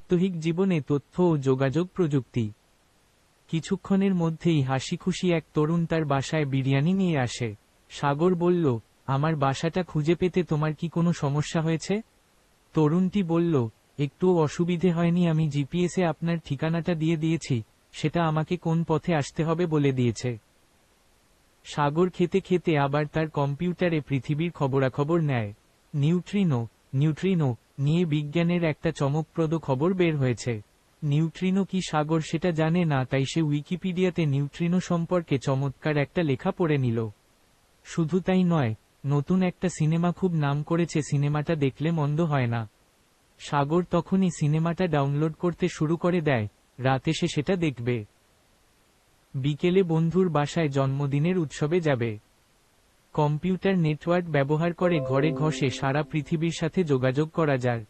প্রাত্যহিক জীবনে তথ্য ও যোগাযোগ প্রযুক্তি। কিছুক্ষণের মধ্যেই হাসিখুশি এক তরুণ তার বাসায় বিরিয়ানি নিয়ে আসে। সাগর বলল, আমার বাসাটা খুঁজে পেতে তোমার কি কোনো সমস্যা হয়েছে? তরুণটি বলল, একটুও অসুবিধে হয়নি, আমি জিপিএসে আপনার ঠিকানাটা দিয়ে দিয়েছি, সেটা আমাকে কোন পথে আসতে হবে বলে দিয়েছে। সাগর খেতে খেতে আবার তার কম্পিউটারে পৃথিবীর খবরাখবর নেয়। নিউট্রিনো নিয়ে বিজ্ঞানের একটা চমকপ্রদ খবর বের হয়েছে। নিউট্রিনো কি সাগর সেটা জানে না, তাই সে উইকিপিডিয়াতে নিউট্রিনো সম্পর্কে চমৎকার একটা লেখা পড়ে নিল। শুধু তাই নয়, নতুন একটা সিনেমা খুব নাম করেছে, সিনেমাটা দেখলে মন্দ হয় না। সাগর তখনই সিনেমাটা ডাউনলোড করতে শুরু করে দেয়, রাতে সে সেটা দেখবে। বিকেলে বন্ধুর বাসায় জন্মদিনের উৎসবে যাবে। কম্পিউটার নেটওয়ার্ক ব্যবহার করে ঘরে ঘষে সারা পৃথিবীর সাথে যোগাযোগ করা যায়।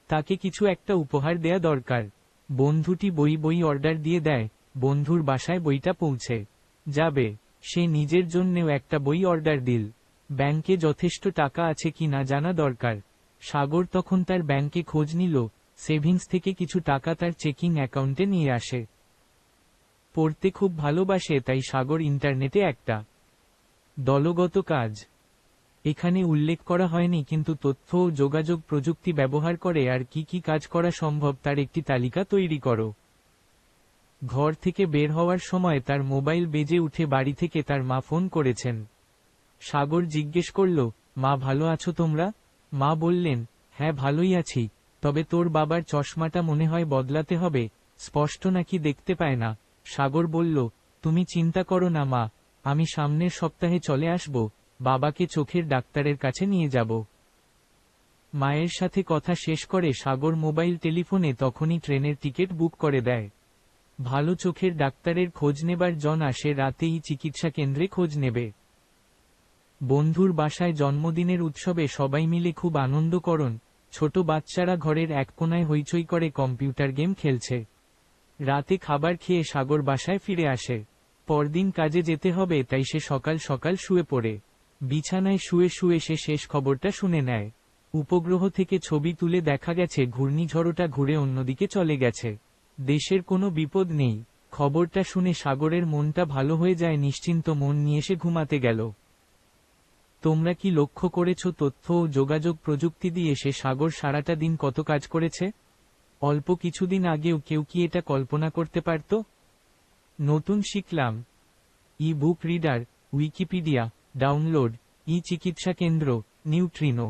তাকে কিছু একটা উপহার দেয়া দরকার। বন্ধুটি বই অর্ডার দিয়ে দেয়, বন্ধুর বাসায় বইটা পৌঁছে যাবে। সে নিজের জন্যেও একটা বই অর্ডার দিল। ব্যাংকে যথেষ্ট টাকা আছে কি না জানা দরকার। সাগর তখন তার ব্যাংকে খোঁজ নিল, সেভিংস থেকে কিছু টাকা তার চেকিং অ্যাকাউন্টে নিয়ে আসে। পড়তে খুব ভালোবাসে, তাই সাগর ইন্টারনেটে একটা দলগত কাজ, এখানে উল্লেখ করা হয়নি কিন্তু তথ্য ও যোগাযোগ প্রযুক্তি ব্যবহার করে আর কি কি কাজ করা সম্ভব তার একটি তালিকা তৈরি করো। ঘর থেকে বের হওয়ার সময় তার মোবাইল বেজে উঠে বাড়ি থেকে তার মা ফোন করেছেন। সাগর জিজ্ঞেস করল, মা ভালো আছো তোমরা? মা বললেন, হ্যাঁ ভালোই আছি, তবে তোর বাবার চশমাটা মনে হয় বদলাতে হবে, স্পষ্ট নাকি দেখতে পায় না। সাগর বলল, তুমি চিন্তা করো না মা, আমি সামনের সপ্তাহে চলে আসব, বাবাকে চোখের ডাক্তারের কাছে নিয়ে যাব। মায়ের সাথে কথা শেষ করে সাগর মোবাইল টেলিফোনে তখনই ট্রেনের টিকিট বুক করে দেয়। ভালো চোখের ডাক্তারের খোঁজ নেবার জন আসে রাতেই চিকিৎসা কেন্দ্রে খোঁজ নেবে। বন্ধুর বাসায় জন্মদিনের উৎসবে সবাই মিলে খুব আনন্দ করন। ছোট বাচ্চারা ঘরের এক কোনায় হইচই করে কম্পিউটার গেম খেলছে। রাতে খাবার খেয়ে সাগর বাসায় ফিরে আসে। পরদিন কাজে যেতে হবে, তাই সে সকাল সকাল শুয়ে পড়ে। বিছানায় শুয়ে শুয়ে সে শেষ খবরটা শুনে নেয়। উপগ্রহ থেকে ছবি তুলে দেখা গেছে ঘূর্ণিঝড়টা ঘুরে অন্যদিকে চলে গেছে। দেশের কোনো বিপদ নেই। খবরটা শুনে সাগরের মনটা ভালো হয়ে যায়, নিশ্চিন্ত মন নিয়ে সে ঘুমাতে গেল। তোমরা কি লক্ষ্য করেছ তথ্য ও যোগাযোগ প্রযুক্তি দিয়ে সে সাগর সারাটা দিন কত কাজ করেছে? অল্প কিছুদিন আগেও কেউ কি এটা কল্পনা করতে পারত? নতুন শিখলাম। ই বুক রিডার, উইকিপিডিয়া, ডাউনলোড, ই চিকিৎসা কেন্দ্র, নিউট্রিনো।